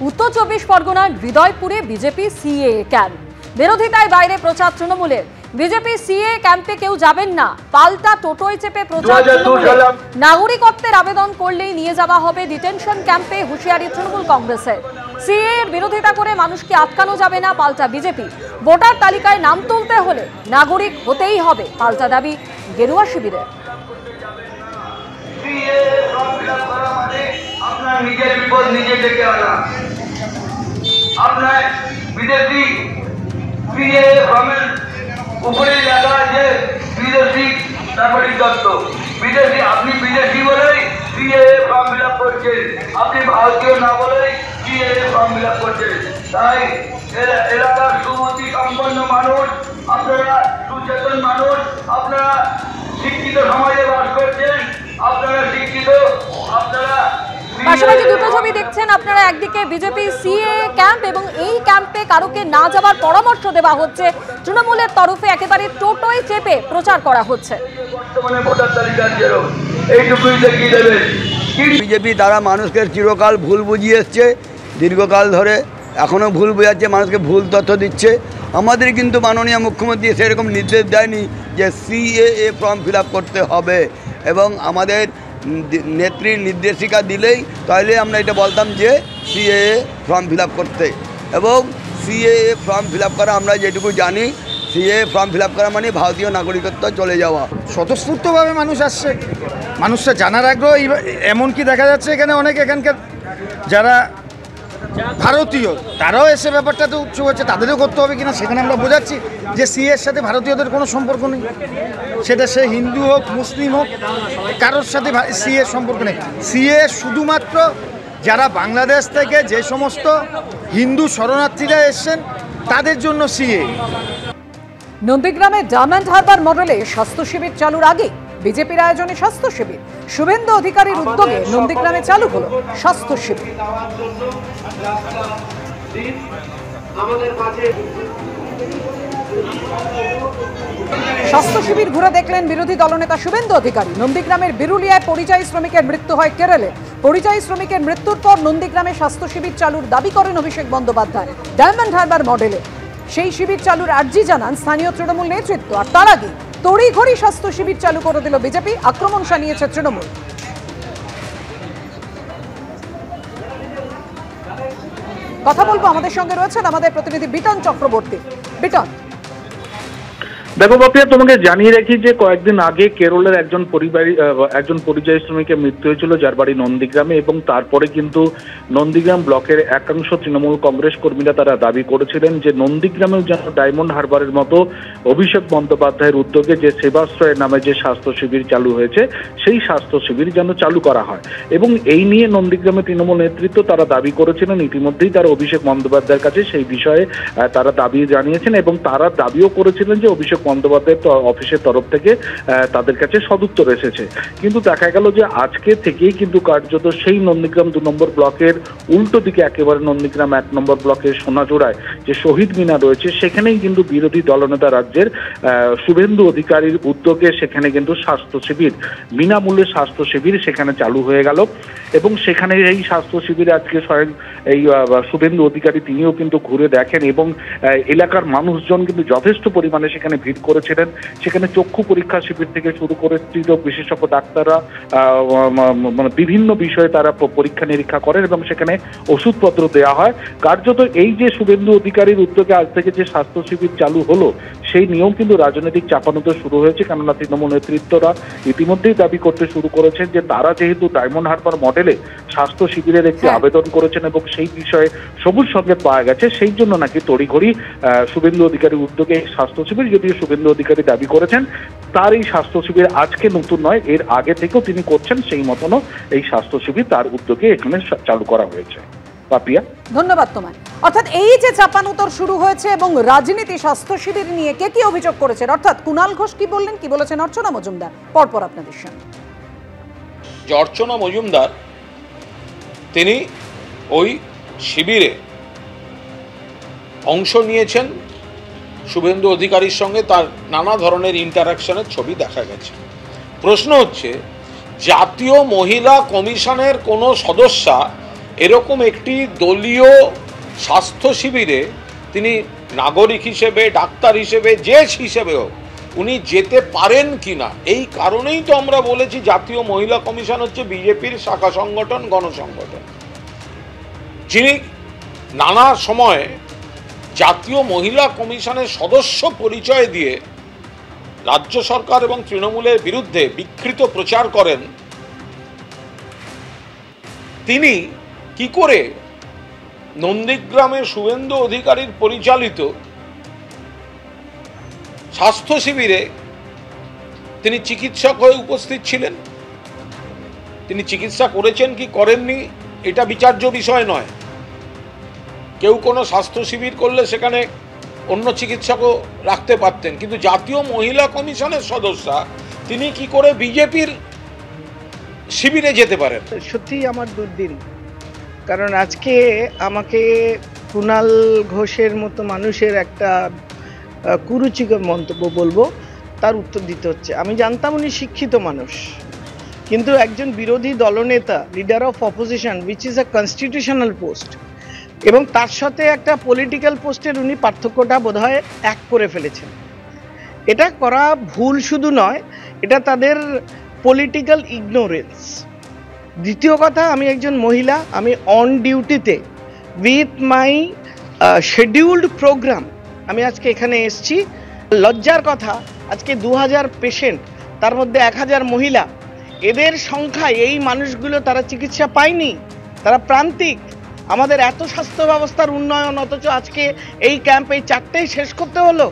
উত্তর 24 পরগনার হৃদয়পুরে BJP CAA camp. বিরোধিতায় বাইরে প্রচার তৃণমূলের। বিজেপি সিএএ ক্যাম্পে কেউ যাবেন না, পাল্টা টোটোয় চেপে প্রচার তৃণমূলের। নাগরিকত্বের আবেদন করলেই নিয়ে যাওয়া হবে ডিটেনশন ক্যাম্পে, হুঁশিয়ারি তৃণমূল কংগ্রেসের। সিএএ এর বিরোধিতা করে মানুষকে আটকানো যাবে না, পাল্টা বিজেপি। ভোটার তালিকায় নাম তুলতে হলে নাগরিক হতেই হবে, পাল্টা দাবি গেরুয়া শিবিরের। আপনার নিজের বিপদ নিজে ডেকে আনা। আপনার বিদেশি সিএ ফর্মের উপরে লেখা আছে বিদেশি নাগরিক দত্ত। বিদেশি, আপনি বিদেশি বলেই সিএ ফর্ম ফিল আপ করছেন, আপনি ভারতীয় না বলেই সিএ ফর্ম ফিল আপ করছেন। তাই এলাকার সুমতি সম্পন্ন মানুষ, আপনারা সুচেতন মানুষ, আপনারা শিক্ষিত সমাজে বাস করছেন, আপনারা শিক্ষিত, আপনারা পাশাপাশি দুটো ছবি দেখছেন আপনারা। একদিকে বিজেপি সিএএ ক্যাম্প এবং এই ক্যাম্পে কারোকে না যাবার পরামর্শ দেওয়া হচ্ছে তৃণমূলের তরফে, একেবারে টোটোয় চেপে প্রচার করা হচ্ছে। বর্তমানে ভোটার তালিকার জেরো এইটুকুই দেখিয়ে দেবেন। বিজেপি তারা মানুষকে চিরকাল ভুল বুঝিয়ে এসছে, দীর্ঘকাল ধরে এখনও ভুল বোঝাচ্ছে, মানুষকে ভুল তথ্য দিচ্ছে। আমাদের কিন্তু মাননীয় মুখ্যমন্ত্রী সেরকম নির্দেশ দেয়নি যে সিএএ ফর্ম ফিল আপ করতে হবে, এবং আমাদের নেত্রীর নির্দেশিকা দিলেই তাহলে আমরা এটা বলতাম যে সিএএ ফর্ম ফিল আপ করতে। এবং সিএএ ফর্ম ফিল আপ করা আমরা যেটুকু জানি, সিএএ ফর্ম ফিল আপ করা মানে ভারতীয় নাগরিকত্ব চলে যাওয়া। স্বতঃস্ফূর্তভাবে মানুষ আসছে, মানুষরা জানার আগ্রহ। এমনকি দেখা যাচ্ছে এখানে অনেক এখানকার যারা ভারতীয় তারাও এসে ব্যাপারটাতে উৎসুক হচ্ছে, তাদেরও করতে হবে কিনা। সেখানে আমরা বোঝাচ্ছি যে সিএর সাথে ভারতীয়দের কোনো সম্পর্ক নেই, সেটা সে হিন্দু হোক মুসলিম হোক, কারোর সাথে সিএর সম্পর্ক নেই। সিএ শুধুমাত্র যারা বাংলাদেশ থেকে যে সমস্ত হিন্দু শরণার্থীরা এসছেন তাদের জন্য সিএ। নন্দীগ্রামে ডায়মন্ড হারবার মডেলে স্বাস্থ্য শিবির চালুর আগে বিজেপির আয়োজনে স্বাস্থ্য শিবির। শুভেন্দু অধিকারীর উদ্যোগে নন্দীগ্রামে চালু হলো স্বাস্থ্য শিবির। স্বাস্থ্য শিবির ঘুরে দেখলেন বিরোধী দলনেতা শুভেন্দু অধিকারী। নন্দীগ্রামের বিরুলিয়ায় পরিযায়ী শ্রমিকের মৃত্যু হয় কেরলে। পরিযায়ী শ্রমিকের মৃত্যুর পর নন্দীগ্রামে স্বাস্থ্য শিবির চালুর দাবি করেন অভিষেক বন্দ্যোপাধ্যায় ডায়মন্ড হারবার মডেলে। সেই শিবির চালুর আর্জি জানান স্থানীয় তৃণমূল নেতৃত্ব। আর তার আগে তড়িঘড়ি স্বাস্থ্য শিবির চালু করে দিল বিজেপি, আক্রমণ শানিয়েছে তৃণমূল। কথা বলবো, আমাদের সঙ্গে রয়েছেন আমাদের প্রতিনিধি বিটন চক্রবর্তী। বিটন, দেখো বাপিয়া, তোমাকে জানিয়ে রাখি যে কয়েকদিন আগে কেরলের একজন পরিযায়ী শ্রমিকের মৃত্যু হয়েছিল, যার বাড়ি নন্দীগ্রামে। এবং তারপরে কিন্তু নন্দীগ্রাম ব্লকের একাংশ তৃণমূল কংগ্রেস কর্মীরা তারা দাবি করেছিলেন যে নন্দীগ্রামেও যেন ডায়মন্ড হারবারের মতো অভিষেক বন্দ্যোপাধ্যায়ের উদ্যোগে যে সেবাশ্রয়ের নামে যে স্বাস্থ্য শিবির চালু হয়েছে, সেই স্বাস্থ্য শিবির যেন চালু করা হয়। এবং এই নিয়ে নন্দীগ্রামে তৃণমূল নেতৃত্ব তারা দাবি করেছিলেন, ইতিমধ্যেই তারা অভিষেক বন্দ্যোপাধ্যায়ের কাছে সেই বিষয়ে তারা দাবি জানিয়েছেন, এবং তারা দাবিও করেছিলেন যে অভিষেক বন্দ্যোপাধ্যায়ের অফিসের তরফ থেকে তাদের কাছে সদুত্তর এসেছে। কিন্তু দেখা গেল যে আজকে থেকেই কিন্তু কার্যত সেই নন্দীগ্রাম 2 নম্বর ব্লকের উল্টো দিকে, একেবারে নন্দীগ্রাম 1 নম্বর ব্লকের সোনাচূড়ায় যে শহীদ মিনার রয়েছে, সেখানেই কিন্তু বিরোধী দলনেতা রাজ্যের শুভেন্দু অধিকারীর উদ্যোগে সেখানে কিন্তু স্বাস্থ্য শিবির, বিনামূল্যে স্বাস্থ্য শিবির সেখানে চালু হয়ে গেল। এবং সেখানে এই স্বাস্থ্য শিবিরে আজকে স্বয়ং এই শুভেন্দু অধিকারী তিনিও কিন্তু ঘুরে দেখেন, এবং এলাকার মানুষজন কিন্তু যথেষ্ট পরিমাণে সেখানে ভিড় করেছিলেন। সেখানে চক্ষু পরীক্ষা শিবির থেকে শুরু করে বিশেষজ্ঞ ডাক্তাররা মানে বিভিন্ন বিষয়ে তারা পরীক্ষা নিরীক্ষা করেন, এবং সেখানে ওষুধপত্র দেওয়া হয়। কার্যত এই যে শুভেন্দু অধিকারীর উদ্যোগে আজ থেকে যে স্বাস্থ্য শিবির চালু হলো, সেই নিয়ম কিন্তু রাজনৈতিক চাপানোতে শুরু হয়েছে। কেননা তৃণমূল নেতৃত্বরা ইতিমধ্যেই দাবি করতে শুরু করেছেন যে তারা যেহেতু ডায়মন্ড হারবার মডেলে স্বাস্থ্য শিবিরের একটি আবেদন করেছেন এবং সেই বিষয়ে সবুজ সংকেত পাওয়া গেছে, সেই জন্য নাকি তড়িঘড়ি শুভেন্দু অধিকারীর উদ্যোগে স্বাস্থ্য শিবির, যদিও শুভেন্দু অধিকারী দাবি করেছেন তার এই স্বাস্থ্য শিবির আজকে নতুন নয়, এর আগে থেকেও তিনি করছেন, সেই মতনও এই স্বাস্থ্য শিবির তার উদ্যোগে এখানে চালু করা হয়েছে। পাপিয়া, ধন্যবাদ তোমায়। অর্থাৎ এই যে চাপানুতর শুরু হয়েছে এবং রাজনীতি স্বাস্থ্য শিবির নিয়ে কে কি অভিযোগ করেছেন, অর্থাৎ কুণাল ঘোষ কি বললেন, কি বলেছেন অর্চনা মজুমদার, পরপর আপনাদের সঙ্গে। অর্চনা মজুমদার তিনি ওই শিবিরে অংশ নিয়েছেন, শুভেন্দু অধিকারীর সঙ্গে তার নানা ধরনের ইন্টারাকশনের ছবি দেখা গেছে। প্রশ্ন হচ্ছে, জাতীয় মহিলা কমিশনের কোনো সদস্যা এরকম একটি দলীয় স্বাস্থ্য শিবিরে তিনি নাগরিক হিসেবে, ডাক্তার হিসেবে, যে হিসেবে হোক উনি যেতে পারেন কিনা, এই কারণেই তো আমরা বলেছি জাতীয় মহিলা কমিশন হচ্ছে বিজেপির শাখা সংগঠন, গণসংগঠন, যিনি নানা সময় জাতীয় মহিলা কমিশনের সদস্য পরিচয় দিয়ে রাজ্য সরকার এবং তৃণমূলের বিরুদ্ধে বিকৃত প্রচার করেন। তিনি কি করে নন্দীগ্রামে শুভেন্দু অধিকারীর পরিচালিত স্বাস্থ্য শিবিরে তিনি চিকিৎসক হয়ে উপস্থিত ছিলেন? তিনি চিকিৎসা করেছেন কি করেননি এটা বিচার্য বিষয় নয়। কেউ কোনো স্বাস্থ্য শিবির করলে সেখানে অন্য চিকিৎসকও রাখতে পারতেন, কিন্তু জাতীয় মহিলা কমিশনের সদস্যা তিনি কি করে বিজেপির শিবিরে যেতে পারেন? সত্যিই আমার দুর্দিন, কারণ আজকে আমাকে কুণাল ঘোষের মতো মানুষের একটা কুরুচিকর মন্তব্য বলবো, তার উত্তর দিতে হচ্ছে। আমি জানতাম উনি শিক্ষিত মানুষ, কিন্তু একজন বিরোধী দলনেতা, leader of opposition, which is a constitutional post, এবং তার সাথে একটা পলিটিক্যাল পোস্টের উনি পার্থক্যটা বোধহয় এক করে ফেলেছেন। এটা করা ভুল শুধু নয়, এটা তাদের পলিটিক্যাল ইগনোরেন্স। দ্বিতীয় কথা, আমি একজন মহিলা, আমি অন ডিউটিতে উইথ মাই শিডিউলড প্রোগ্রাম আমি আজকে এখানে এসেছি। লজ্জার কথা, আজকে 2000 পেশেন্ট, তার মধ্যে 1000 মহিলা, এদের সংখ্যা, এই মানুষগুলো তারা চিকিৎসা পায়নি, তারা প্রান্তিক। আমাদের এত স্বাস্থ্য ব্যবস্থার উন্নয়ন, অথচ আজকে এই ক্যাম্প এই 4টেই শেষ করতে হলো।